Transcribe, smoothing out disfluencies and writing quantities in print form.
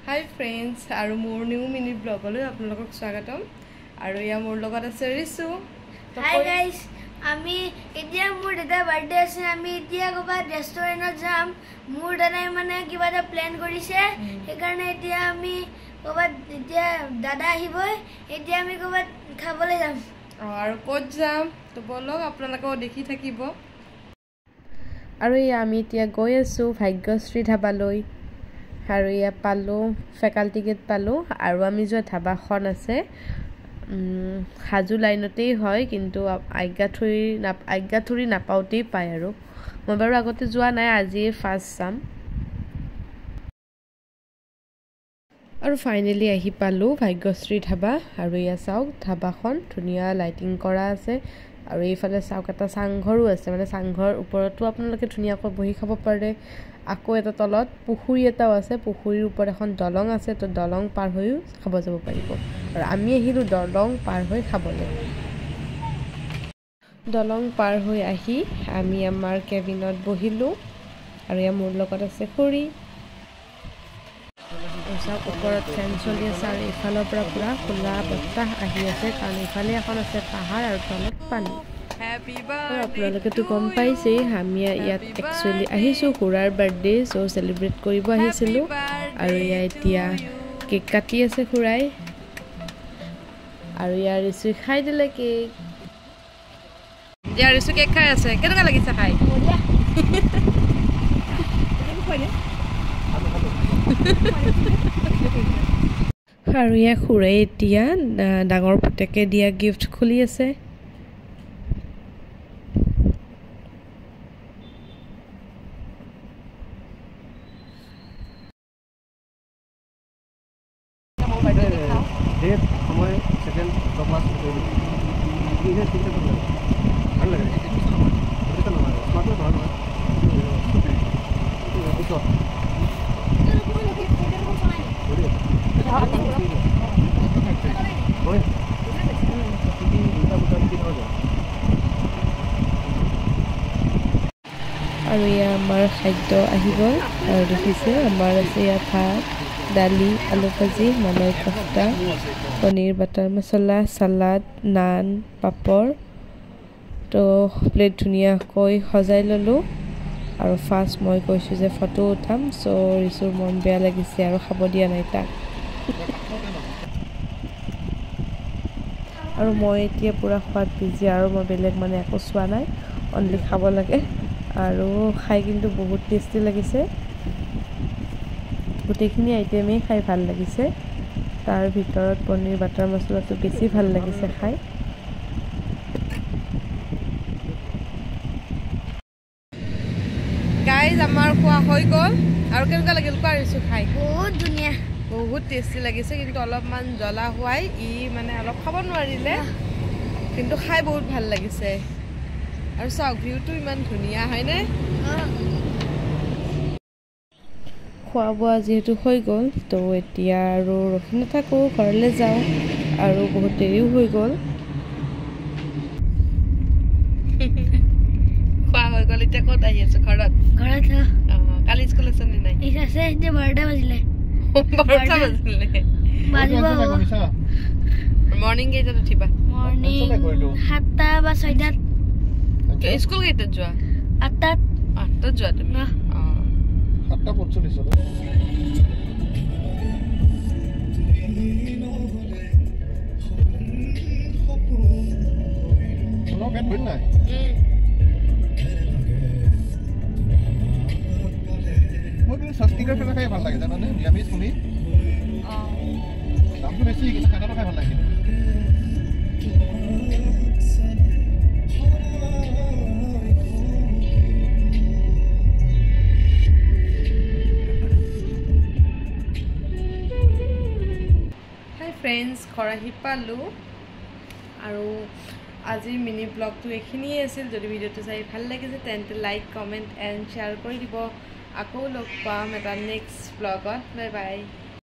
Hi friends, আৰু মোৰ new mini ব্লগলৈ আপোনালোকক স্বাগতম আৰু ইয়া মোৰ লগত আছে ৰিসু। Hi guys, আমি এতিয়া মোৰ দাদা বাৰ্থডে আছে আমি এতিয়া ক'বা ৰেষ্টুৰেণ্টত যাম মোৰ দাদাই মানে কিবা এটা প্ল্যান কৰিছে সেইকাৰণে এতিয়া আমি ক'বা এতিয়া দাদা আহিব এতিয়া আমি ক'বা খাবলৈ যাম আৰু ক'ত যাম তো বলক আপোনালোকক দেখি থাকিব আৰু ইয়া আমি এতিয়া গৈ আছো ভাগ্যশ্ৰী ধাবালৈ আৰু ইয়া পালো ফেকাল্টি গেট পালো আৰু আমি যোৱা ধাবাখন আছে হাজু লাইনতেই হয় কিন্তু আজ্ঞাথুৰি নাপাওতেই পায় আৰু মই বাৰু আগতে যোৱা নাই আজি ফাৰ্ষ্ট চাম আৰু ফাইনেলি আহি পালো ভাগ্যশ্ৰী ধাবা আৰু ইয়া চাওক ধাবাখন ধুনীয়া লাইটিং কৰা আছে আৰু এইফালে চাওক এটা চাংঘৰো আছে মানে চাংঘৰ ওপৰতো আপোনালোকে ধুনীয়াকৈ বহি খাব পাৰে আকৌ এটা তলত পুখুৰী এটাও আছে পুখুৰীৰ ওপৰত এখন দলং আছে তো দলং পাৰ হৈও খাব যাব পাৰিব আৰু আমি আহিলো দলং পাৰ হৈ খাবলৈ দলং পাৰ হৈ আহি আমি আমাৰ কেবিনত বহিলো আৰু ইয়া মোৰ লগত আছে খুৰী চাওক ওপৰত ফেন চলি আছে আৰু ইফালৰ পৰা পুৰা খোলা বতাহ আহি আছে কাৰণ ইফালে এখন আছে পাহাৰ আৰু তলত পানী আপোনালোকেতো গম পাইছেই আমি ইয়াত একচুৱেলি আহিছোঁ খুৰাৰ বাৰ্থডে চ' চেলিব্ৰেট কৰিব আহিছিলোঁ আৰু ইয়াৰ এতিয়া কেক কাটি আছে খুৰাই আৰু ইয়াৰ ৰিচু খাই দিলে কেক ইয়াৰ ৰিচু কেক খাই আছে কেনেকুৱা লাগিছে খাই আৰু ইয়াৰ খুৰাই এতিয়া ডাঙৰ পুতেকে দিয়া গিফ্ট খুলি আছে আৰু ইয়া আমাৰ খাদ্য আহিব আৰু দেখিছে আমাৰ আছে ইয়াত ভাত দালি আলু ভাজি মালাই কোফটা পনীৰ বাটাৰ মছলা চালাড নান পাপৰ তো প্লেট ধুনীয়াকৈ সজাই ল'লোঁ আৰু ফাৰ্ষ্ট মই কৈছোঁ যে ফটো উঠাম চ' ৰিচুৰ মন বেয়া লাগিছে আৰু খাব দিয়া নাই তাক আৰু মই এতিয়া পূৰা খোৱাত বিজি আৰু মই বেলেগ মানে একো চোৱা নাই অনলি খাব লাগে আৰু খাই কিন্তু বহুত টেষ্টি লাগিছে গোটেইখিনি আইটেমেই খাই ভাল লাগিছে তাৰ ভিতৰত পনীৰ বাটাৰ মছলাটো বেছি ভাল লাগিছে খাই গাইজ আমাৰ খোৱা হৈ গ'ল আৰু কেনেকুৱা লাগিল কোৱা ৰিচু খাই বহুত ধুনীয়া বহুত টেষ্টি লাগিছে কিন্তু অলপমান জ্বলা হোৱাই ই মানে অলপ খাব নোৱাৰিলে কিন্তু খাই বহুত ভাল লাগিছে আৰু চাওক ভিউটো ইমান ধুনীয়া হয়নে খোৱা বোৱা যিহেতু হৈ গ'ল তো এতিয়া আৰু ৰখি নাথাকোঁ ঘৰলৈ যাওঁ আৰু বহুত দেৰিও হৈ গ'ল খোৱা হৈ গ'ল এতিয়া ক'ত আহি আছো ঘৰত কালি স্কুল আছে নে নাই আছে এতিয়া 12টা বাজিলে মৰ্ণিং কেইটাত উঠিবা মৰ্ণিং 7টা বা 6টাত স্কুল কেইটাত যোৱা 8টাত যোৱা তুমি 7:45 Nó biết bên này. Mỗi cái sticker phải khai ভাল লাগে জানা নে নিৰামিষ তুমি দামটো বেছি কিন্তু খানাটো খাই ভাল লাগে ফ্ৰেণ্ডছ ঘৰ আহি পালোঁ আৰু আজিৰ মিনি ব্লগটো এইখিনিয়ে আছিল যদি ভিডিঅ'টো চাই ভাল লাগিছে তেন্তে লাইক কমেণ্ট এণ্ড শ্বেয়াৰ কৰি দিব আকৌ লগ পাম এটা নেক্সট ব্লগত বাই বাই